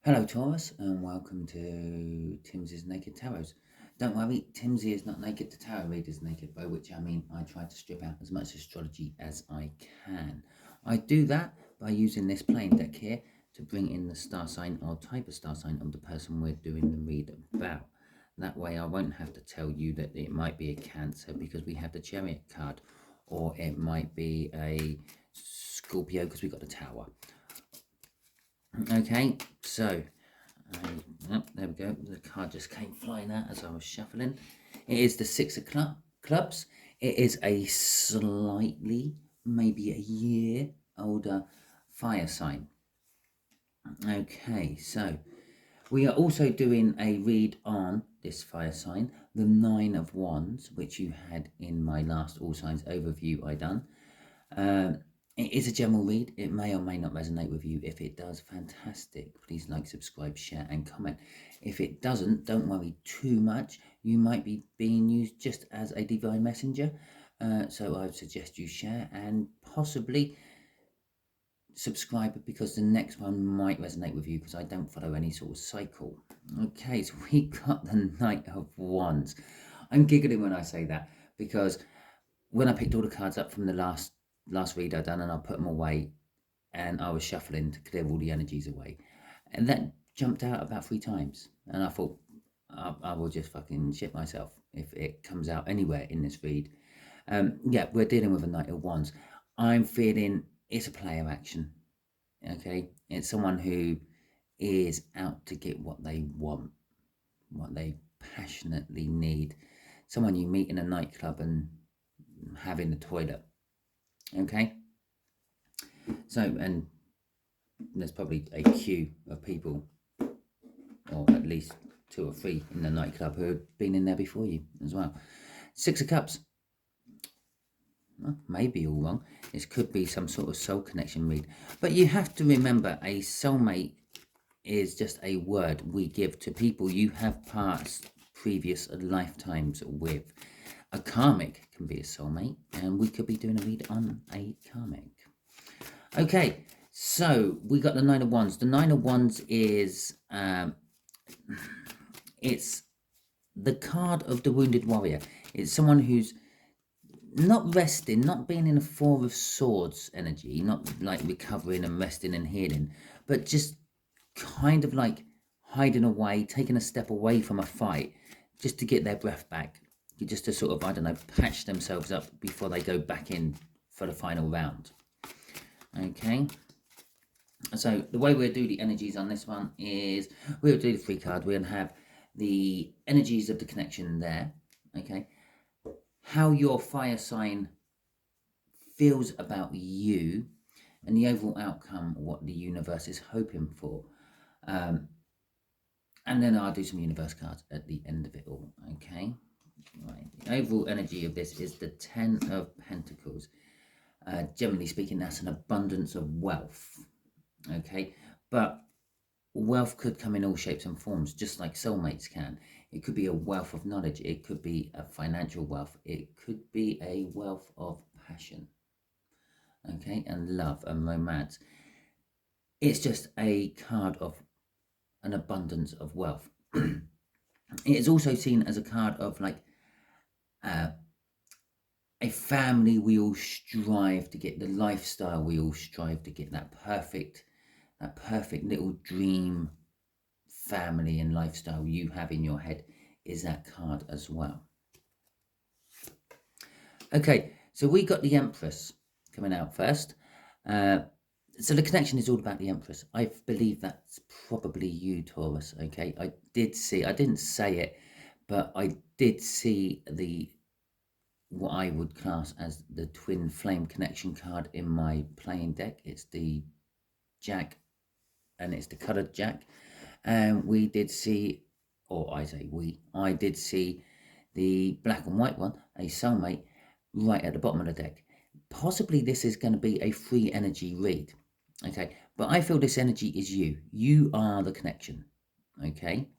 Hello Taurus and welcome to Timsy's Naked Tarot. Don't worry, Timsy is not naked, the tarot reader is naked, by which I mean I try to strip out as much astrology as I can. I do that by using this plain deck here to bring in the star sign or type of star sign of the person we're doing the read about. That way I won't have to tell you that it might be a Cancer because we have the Chariot card, or it might be a Scorpio because we got the Tower. Okay, so there we go. The card just came flying out as I was shuffling. It is the Six of Clubs. It is a slightly, maybe a year older fire sign. Okay, so we are also doing a read on this fire sign, the Nine of Wands, which you had in my last All Signs overview I done. It is a general read. It may or may not resonate with you. If it does, fantastic. Please like, subscribe, share and comment. If it doesn't, don't worry too much. You might be being used just as a divine messenger. So I would suggest you share and possibly subscribe, because the next one might resonate with you, because I don't follow any sort of cycle. Okay, so we got the Knight of Wands. I'm giggling when I say that, because when I picked all the cards up from the last read I done, and I put them away, and I was shuffling to clear all the energies away, and that jumped out about 3 times, and I thought I will just fucking shit myself if it comes out anywhere in this read. Yeah, we're dealing with a Knight of Wands. I'm feeling it's a player action. Okay, it's someone who is out to get what they want, what they passionately need. Someone you meet in a nightclub and have in the toilet. Okay, so, and there's probably a queue of people, or at least 2 or 3 in the nightclub who have been in there before you as well. Six of Cups. Well, maybe all wrong. This could be some sort of soul connection read. But you have to remember, a soulmate is just a word we give to people you have passed previous lifetimes with. A karmic can be a soulmate, and we could be doing a read on a karmic. Okay, so we got the Nine of Wands. The Nine of Wands is it's the card of the wounded warrior. It's someone who's not resting, not being in a Four of Swords energy, not like recovering and resting and healing, but just kind of like hiding away, taking a step away from a fight just to get their breath back, just to sort of, I don't know, patch themselves up before they go back in for the final round. Okay, so the way we'll do the energies on this one is we'll do the 3 cards. We'll have the energies of the connection there. Okay, how your fire sign feels about you, and the overall outcome, what the universe is hoping for. And then I'll do some universe cards at the end of it all. Okay, right. The overall energy of this is the 10 of Pentacles. Generally speaking, that's an abundance of wealth. Okay, but wealth could come in all shapes and forms, just like soulmates can. It could be a wealth of knowledge. It could be a financial wealth. It could be a wealth of passion. Okay, and love and romance. It's just a card of an abundance of wealth. It is also seen as a card of like a family we all strive to get, the lifestyle we all strive to get, that perfect little dream family and lifestyle you have in your head is that card as well. Okay, so we got the Empress coming out first. So the connection is all about the Empress. I believe that's probably you, Taurus. Okay, I didn't say it, but I did see what I would class as the twin flame connection card in my playing deck. It's the Jack, and it's the coloured Jack. And we did see, or I did see the black and white one, a soulmate, right at the bottom of the deck. Possibly this is going to be a free energy read. Okay, but I feel this energy is you. You are the connection. Okay,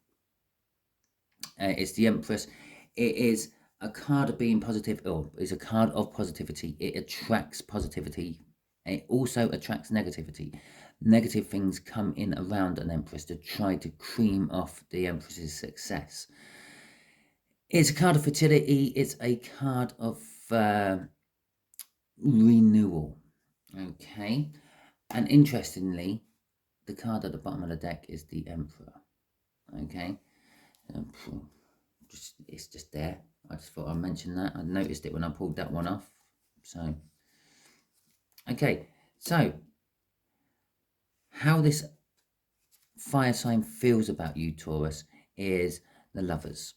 it's the Empress. It is a card of being positive, or is a card of positivity. It attracts positivity. It also attracts negativity. negative things come in around an Empress to try to cream off the Empress's success. It's a card of fertility. It's a card of renewal. Okay. And interestingly, the card at the bottom of the deck is the Emperor. Okay. It's just there. I just thought I'd mention that. I noticed it when I pulled that one off. So, okay. So, how this fire sign feels about you, Taurus, is the Lovers.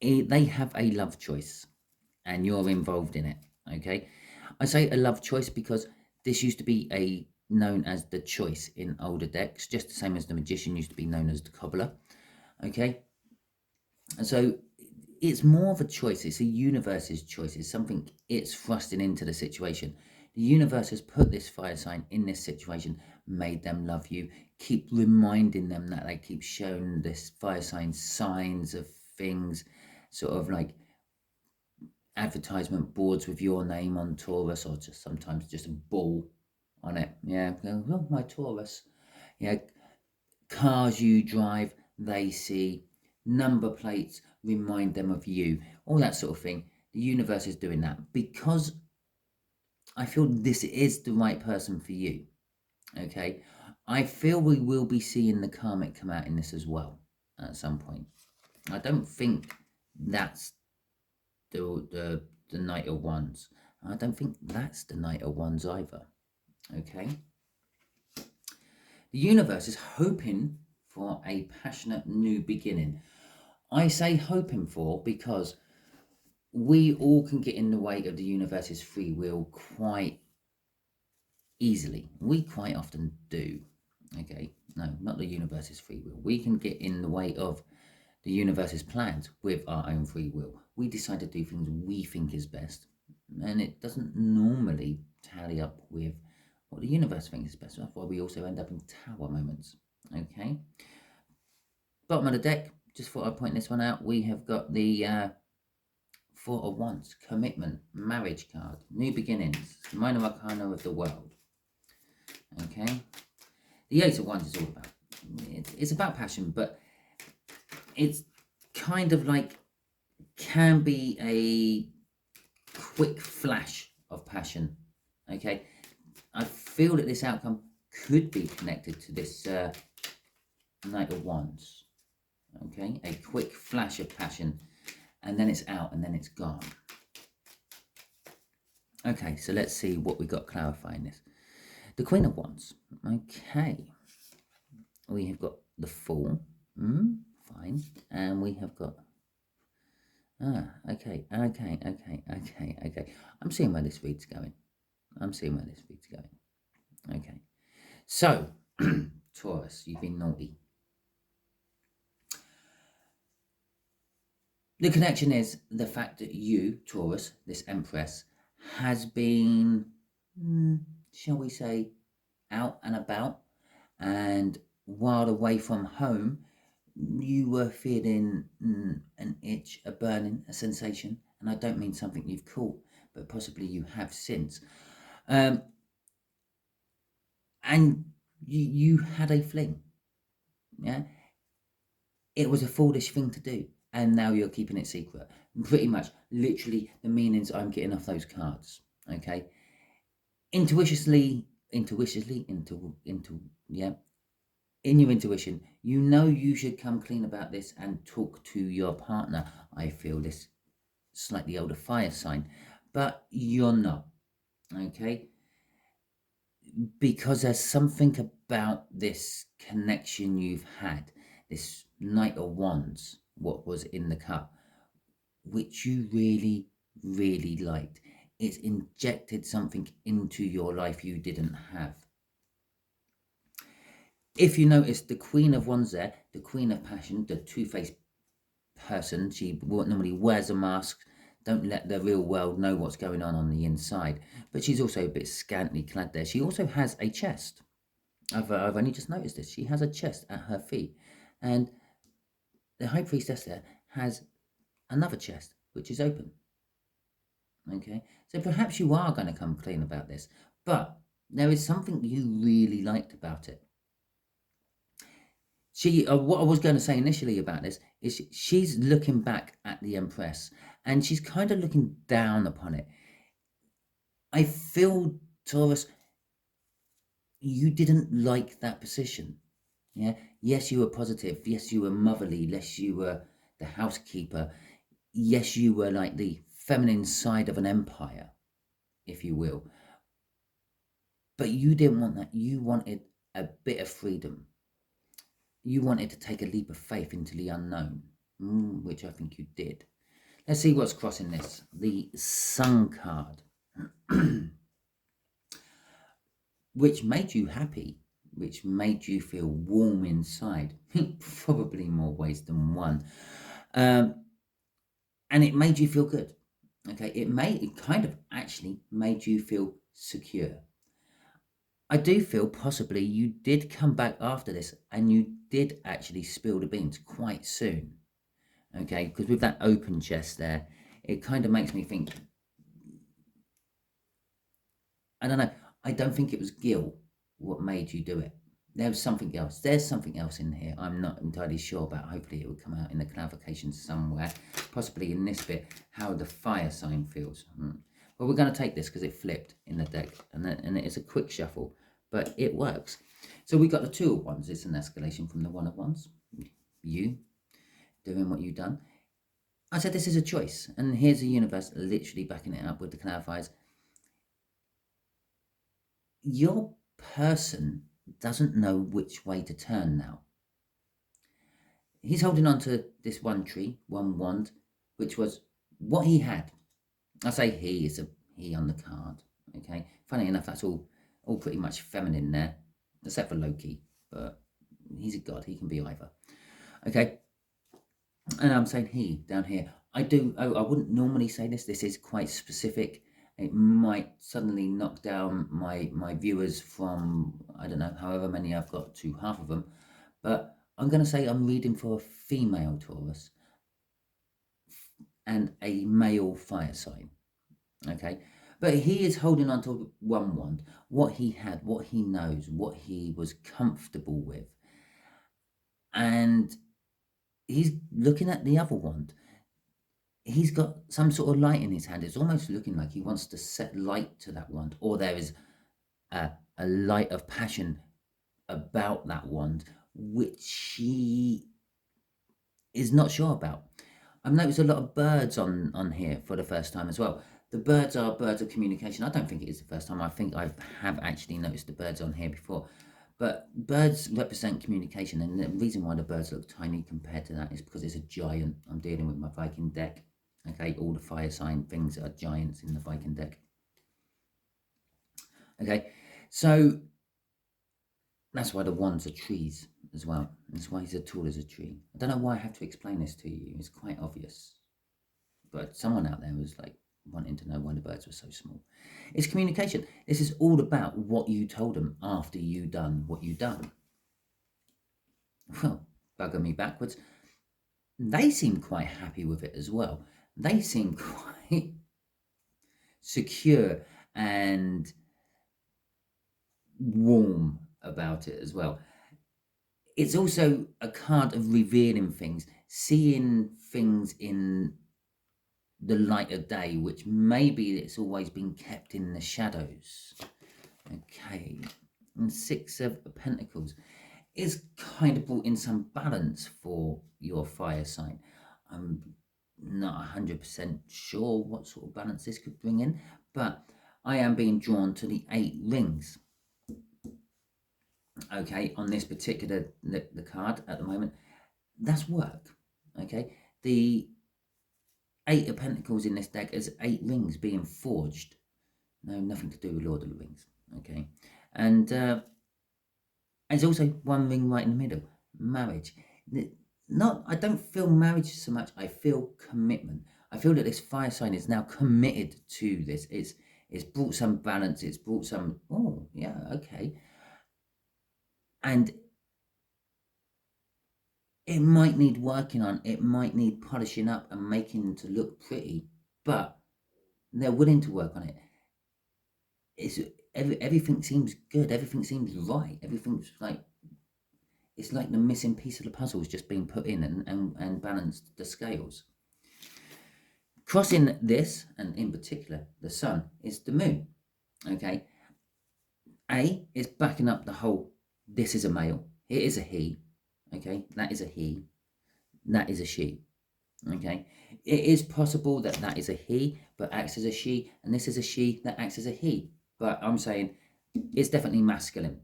They have a love choice and you're involved in it. Okay. I say a love choice because this used to be known as the Choice in older decks, just the same as the Magician used to be known as the Cobbler. Okay. And so it's more of a choice. It's a universe's choice. It's something it's thrusting into the situation. The universe has put this fire sign in this situation, made them love you, keep reminding them that they keep showing this fire sign signs of things, sort of like advertisement boards with your name on Taurus, or just sometimes just a ball on it. Yeah, oh, my Taurus. Yeah, cars you drive, they see, number plates remind them of you, all that sort of thing. The universe is doing that because I feel this is the right person for you. Okay, I feel we will be seeing the karmic come out in this as well at some point. I don't think that's the Knight of Wands. I don't think that's the Knight of Wands either. Okay. The universe is hoping for a passionate new beginning. I say hoping for because we all can get in the way of the universe's free will quite easily. We quite often do. Okay. No, not the universe's free will. We can get in the way of the universe's plans with our own free will. We decide to do things we think is best, and it doesn't normally tally up with what the universe thinks is best. That's why we also end up in tower moments. Okay. Bottom of the deck, just thought I'd point this one out. We have got the Four of Wands, commitment, marriage card, new beginnings, minor arcana of the world. Okay. The Ace of Wands is all about, it's about passion, but it's kind of like, can be a quick flash of passion. Okay. I feel that this outcome could be connected to this Knight of Wands. Okay. A quick flash of passion, and then it's out, and then it's gone. Okay. So let's see what we got clarifying this. The Queen of Wands. Okay. We have got the Fool. Fine. And we have got... okay. I'm seeing where this read's going. Okay. So, Taurus, you've been naughty. The connection is the fact that you, Taurus, this Empress, has been, shall we say, out and about, and while away from home, you were feeling an itch, a burning, a sensation, and I don't mean something you've caught, but possibly you have since. And you had a fling. Yeah, it was a foolish thing to do, and now you're keeping it secret. Pretty much, literally, the meanings I'm getting off those cards. Okay, intuitively, in your intuition, you know you should come clean about this and talk to your partner. I feel this slightly older fire sign, but you're not. Okay, because there's something about this connection you've had, this Knight of Wands, what was in the cup, which you really, really liked. It's injected something into your life you didn't have. If you notice, the Queen of Wands there, the Queen of Passion, the two-faced person, she normally wears a mask, don't let the real world know what's going on the inside. But she's also a bit scantily clad there. She also has a chest. I've only just noticed this. She has a chest at her feet. And the High Priestess there has another chest, which is open. Okay, so perhaps you are going to come clean about this. But There is something you really liked about it. What I was going to say initially about this is she's looking back at the Empress and she's kind of looking down upon it. I feel, Taurus, you didn't like that position. Yeah. Yes, you were positive. Yes, you were motherly. Yes, you were the housekeeper. Yes, you were like the feminine side of an empire, if you will. But you didn't want that. You wanted a bit of freedom. You wanted to take a leap of faith into the unknown, which I think you did. Let's see what's crossing this. The Sun card, which made you happy, which made you feel warm inside, probably more ways than one. And it made you feel good. Okay, it kind of actually made you feel secure. I do feel possibly you did come back after this and you did actually spill the beans quite soon. Okay, because with that open chest there, it kind of makes me think, I don't know, I don't think it was guilt what made you do it. There was something else. There's something else in here I'm not entirely sure about. Hopefully it will come out in the clarification somewhere, possibly in this bit, how the fire sign feels. But we're going to take this because it flipped in the deck, and it's a quick shuffle, but it works. So we got the Two of Wands. It's an escalation from the One of Wands. You doing what you've done. I said this is a choice, and here's the universe literally backing it up with the clarifiers. Your person doesn't know which way to turn now. He's holding on to this one tree, one wand, which was what he had. I say he, is a he on the card. Okay, funny enough, that's all pretty much feminine there, except for Loki, but he's a god, he can be either. Okay, and I'm saying he down here. I wouldn't normally say this. This is quite specific. It might suddenly knock down my viewers from, I don't know, however many I've got to half of them. But I'm going to say I'm reading for a female Taurus and a male fire sign. Okay. But he is holding on to one wand, what he had, what he knows, what he was comfortable with. And he's looking at the other wand. He's got some sort of light in his hand. It's almost looking like he wants to set light to that wand, or there is a light of passion about that wand, which he is not sure about. I've noticed a lot of birds on here for the first time as well. The birds are birds of communication. I don't think it is the first time. I think I have actually noticed the birds on here before. But birds represent communication, and the reason why the birds look tiny compared to that is because it's a giant. I'm dealing with my Viking deck. Okay, all the fire sign things are giants in the Viking deck. Okay, so that's why the wands are trees as well. That's why he's as tall as a tree. I don't know why I have to explain this to you. It's quite obvious. But someone out there was like wanting to know why the birds were so small. It's communication. This is all about what you told them after you done what you done. Well, bugger me backwards. They seem quite happy with it as well. They seem quite secure and warm about it as well. It's also a card of revealing things, seeing things in the light of day, which maybe it's always been kept in the shadows. Okay, and Six of Pentacles is kind of brought in some balance for your fire sign. I'm not 100% sure what sort of balance this could bring in, but I am being drawn to the 8 rings. Okay, on this particular the card at the moment, that's work. Okay, the 8 of Pentacles in this deck is 8 rings being forged. No, nothing to do with Lord of the Rings. Okay, and there's also one ring right in the middle, marriage. I don't feel marriage so much. I feel commitment. I feel that this fire sign is now committed to this. It's brought some balance. It's brought some. Oh yeah, okay. And it might need working on. It might need polishing up and making to look pretty. But they're willing to work on it. everything seems good, everything seems right, everything's like, it's like the missing piece of the puzzle has just been put in and balanced the scales. Crossing this, and in particular the sun, is the moon. Okay, A is backing up the whole, this is a male, it is a he. Okay, that is a he, that is a she. Okay, it is possible that that is a he but acts as a she, and this is a she that acts as a he, but I'm saying it's definitely masculine.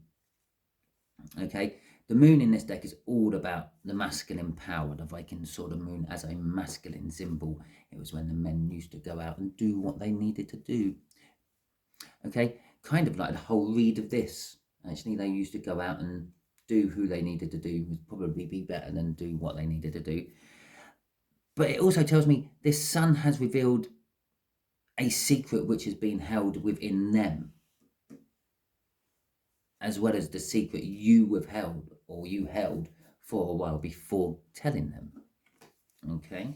Okay, the moon in this deck is all about the masculine power, the Viking sword of moon as a masculine symbol. It was when the men used to go out and do what they needed to do. Okay, kind of like the whole read of this. Actually, they used to go out and do who they needed to do, would probably be better than do what they needed to do. But it also tells me this sun has revealed a secret which has been held within them, as well as the secret you withheld or you held for a while before telling them. Okay.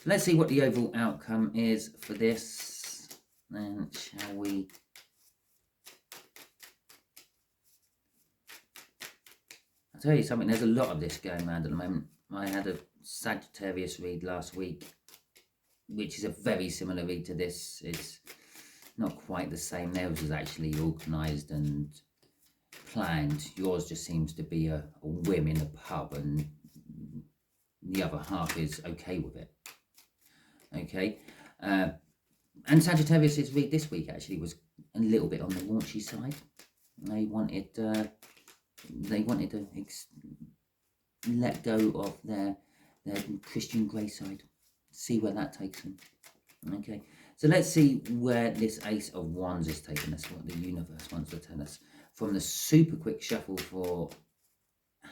Let's see what the overall outcome is for this. Then shall we? I'll tell you something, there's a lot of this going around at the moment. I had a Sagittarius read last week, which is a very similar read to this. It's not quite the same. Theirs was actually organised and planned. Yours just seems to be a whim in a pub, and the other half is okay with it. Okay, and Sagittarius's read this week actually was a little bit on the raunchy side. They wanted to let go of their Christian grey side. See where that takes them. Okay, so let's see where this Ace of Wands is taking us, what the universe wants to tell us from the super quick shuffle for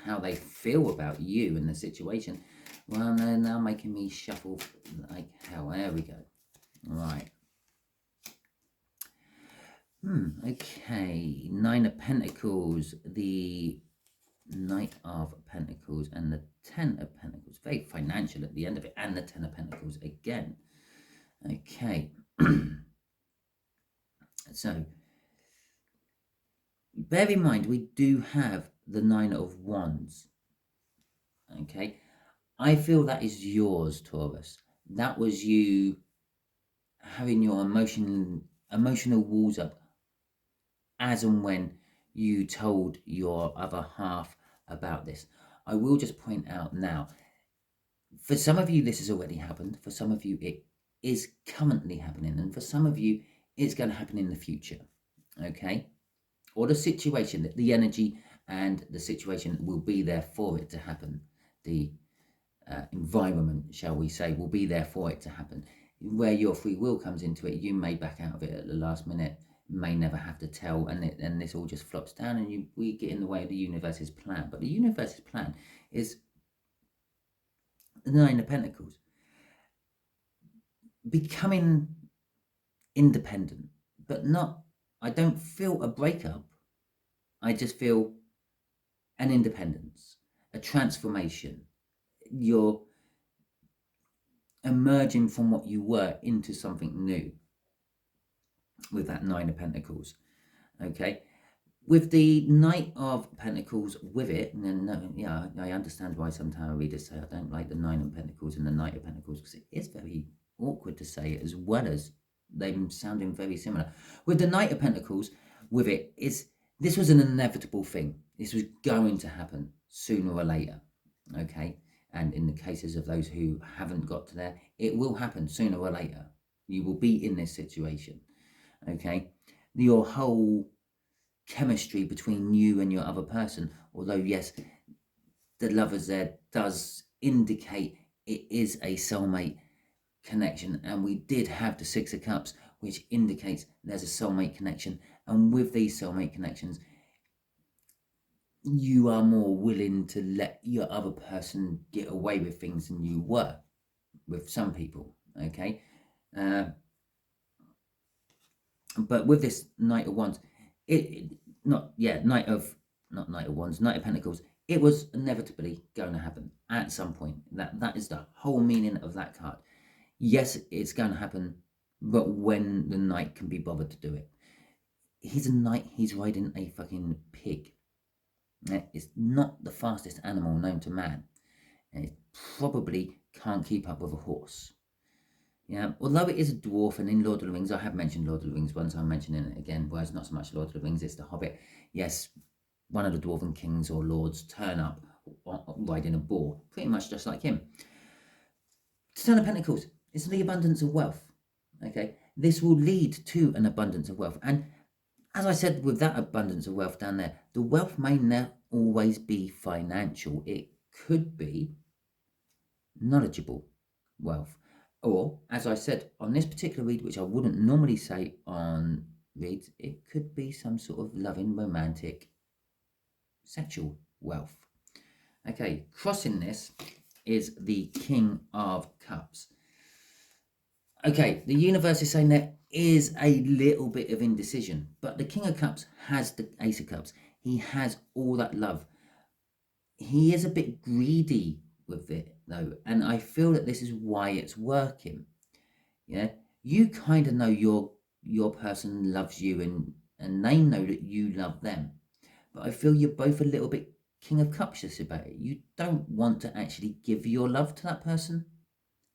how they feel about you and the situation. Well, they're now making me shuffle like hell. There we go. Right. Okay, Nine of Pentacles, the Knight of Pentacles, and the Ten of Pentacles. Very financial at the end of it, and the Ten of Pentacles again. Okay. So, bear in mind, we do have the Nine of Wands. Okay. I feel that is yours, Taurus. That was you having your emotional walls up as and when you told your other half about this. I will just point out now, for some of you this has already happened, for some of you it is currently happening, and for some of you it's going to happen in the future. Okay, or the situation, the energy and the situation will be there for it to happen. The environment, shall we say, will be there for it to happen. Where your free will comes into it, you may back out of it at the last minute, may never have to tell, and this all just flops down, and we get in the way of the universe's plan. But the universe's plan is the Nine of Pentacles, becoming independent, but not, I don't feel a breakup, I just feel an independence, a transformation. You're emerging from what you were into something new with that Nine of Pentacles. Okay, with the Knight of Pentacles with it, and then yeah, I understand why some tarot readers say I don't like the Nine of Pentacles and the Knight of Pentacles, because it is very awkward to say it, as well as them sounding very similar. With the Knight of Pentacles with it, this was an inevitable thing. This was going to happen sooner or later. Okay, and in the cases of those who haven't got to there, it will happen sooner or later. You will be in this situation. Okay, your whole chemistry between you and your other person, although yes, the Lovers there does indicate it is a soulmate connection, and we did have the Six of Cups, which indicates there's a soulmate connection. And with these soulmate connections, you are more willing to let your other person get away with things than you were with some people. Okay, but with this Knight of Wands, Knight of Pentacles, it was inevitably going to happen at some point. That is the whole meaning of that card. Yes, it's going to happen, but when the Knight can be bothered to do it. he's a knight, he's riding a fucking pig. It's not the fastest animal known to man, and it probably can't keep up with a horse. Yeah, although it is a dwarf, and in Lord of the Rings, I have mentioned Lord of the Rings once, I'm mentioning it again, whereas not so much Lord of the Rings, it's the Hobbit. Yes, one of the dwarven kings or lords turn up riding a boar, pretty much just like him. Ten of Pentacles, it's the abundance of wealth. Okay, this will lead to an abundance of wealth, and as I said, with that abundance of wealth down there, the wealth may not always be financial. It could be knowledgeable wealth. Or, as I said, on this particular read, which I wouldn't normally say on reads, it could be some sort of loving, romantic, sexual wealth. Okay, crossing this is the King of Cups. Okay, the universe is saying there is a little bit of indecision, but the King of Cups has the Ace of Cups. He has all that love. He is a bit greedy with it, though, and I feel that this is why it's working. Yeah, you kind of know your person loves you, and they know that you love them. But I feel you're both a little bit King of Cups about it. You don't want to actually give your love to that person.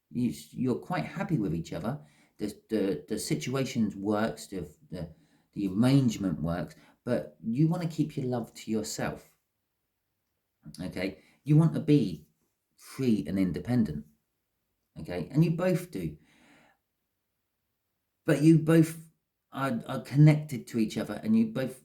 You're quite happy with each other. The situation works, the arrangement works, but you want to keep your love to yourself. Okay, you want to be free and independent. Okay, and you both do, but you both are connected to each other, and you both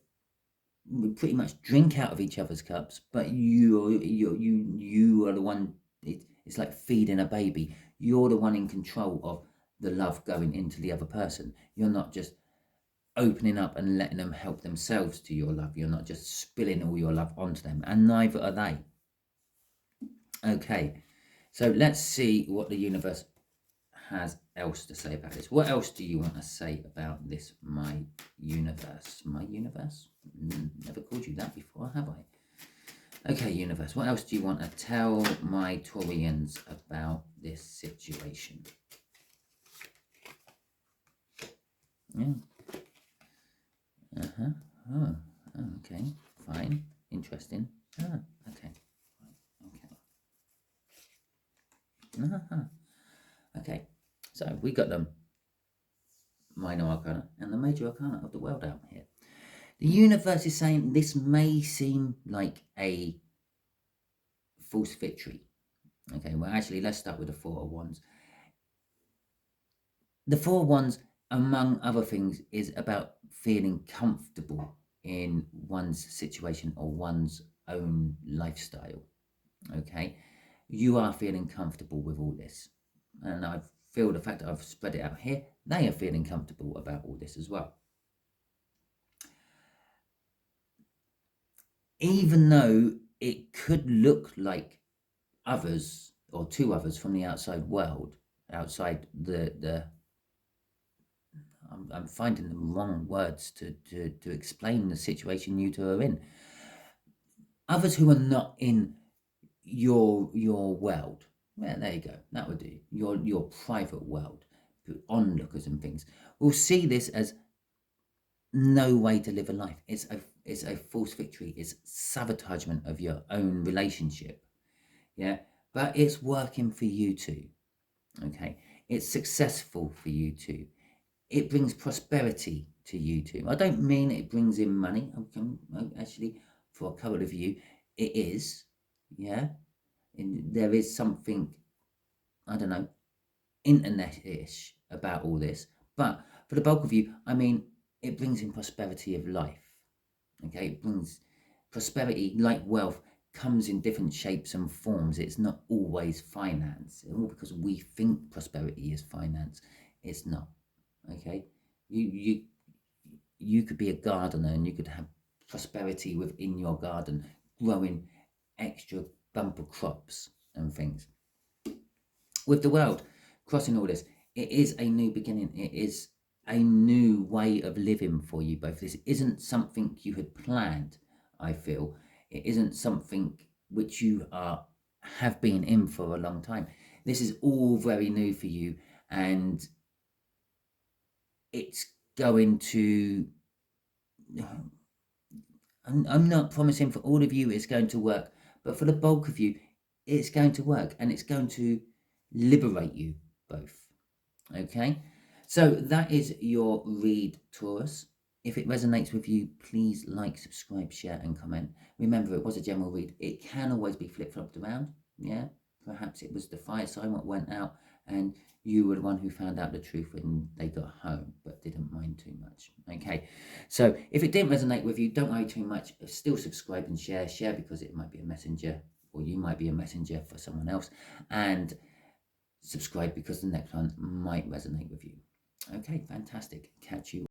pretty much drink out of each other's cups. But you are the one. It's like feeding a baby. You're the one in control of the love going into the other person. You're not just opening up and letting them help themselves to your love. You're not just spilling all your love onto them, and neither are they. Okay, so let's see what the universe has else to say about this. What else do you want to say about this, my universe? My universe? Never called you that before, have I? Okay, universe, what else do you want to tell my Taurians about this situation? Yeah. Oh, okay, fine, interesting. Okay. Okay, so we got the minor arcana and the major arcana of the world out here. The universe is saying this may seem like a false victory. Okay, well, actually, let's start with the Four of Wands. The Four of Wands, among other things, is about feeling comfortable in one's situation or one's own lifestyle. Okay, you are feeling comfortable with all this, and I feel the fact that I've spread it out here, they are feeling comfortable about all this as well. Even though it could look like others or to others from the outside world, outside I'm finding the wrong words to explain the situation you two are in. Others who are not in your world. Yeah, there you go. That would do. Your private world, onlookers and things, will see this as no way to live a life. It's a false victory. It's sabotagement of your own relationship. Yeah, but it's working for you too. Okay, it's successful for you too. It brings prosperity to you too. I don't mean it brings in money. Actually, for a couple of you, it is. Yeah, and there is something, I don't know, internet-ish about all this. But for the bulk of you, I mean, it brings in prosperity of life. Okay, it brings prosperity, like wealth, comes in different shapes and forms. It's not always finance. All because we think prosperity is finance. It's not. Okay, you could be a gardener and you could have prosperity within your garden, growing extra bumper crops and things. With the world crossing all this, it is a new beginning. It is a new way of living for you both. This isn't something you had planned, I feel. It isn't something which you have been in for a long time. This is all very new for you, and it's going to I'm not promising for all of you it's going to work, but for the bulk of you, it's going to work, and it's going to liberate you both. Okay, so that is your read, Taurus. If it resonates with you, please like, subscribe, share, and comment. Remember, it was a general read. It can always be flip-flopped around. Yeah, perhaps it was the fire sign what went out, and you were the one who found out the truth when they got home, but didn't mind too much. Okay, so if it didn't resonate with you, don't worry too much. Still subscribe and share. Share because it might be a messenger, or you might be a messenger for someone else, and subscribe because the next one might resonate with you. Okay, fantastic. Catch you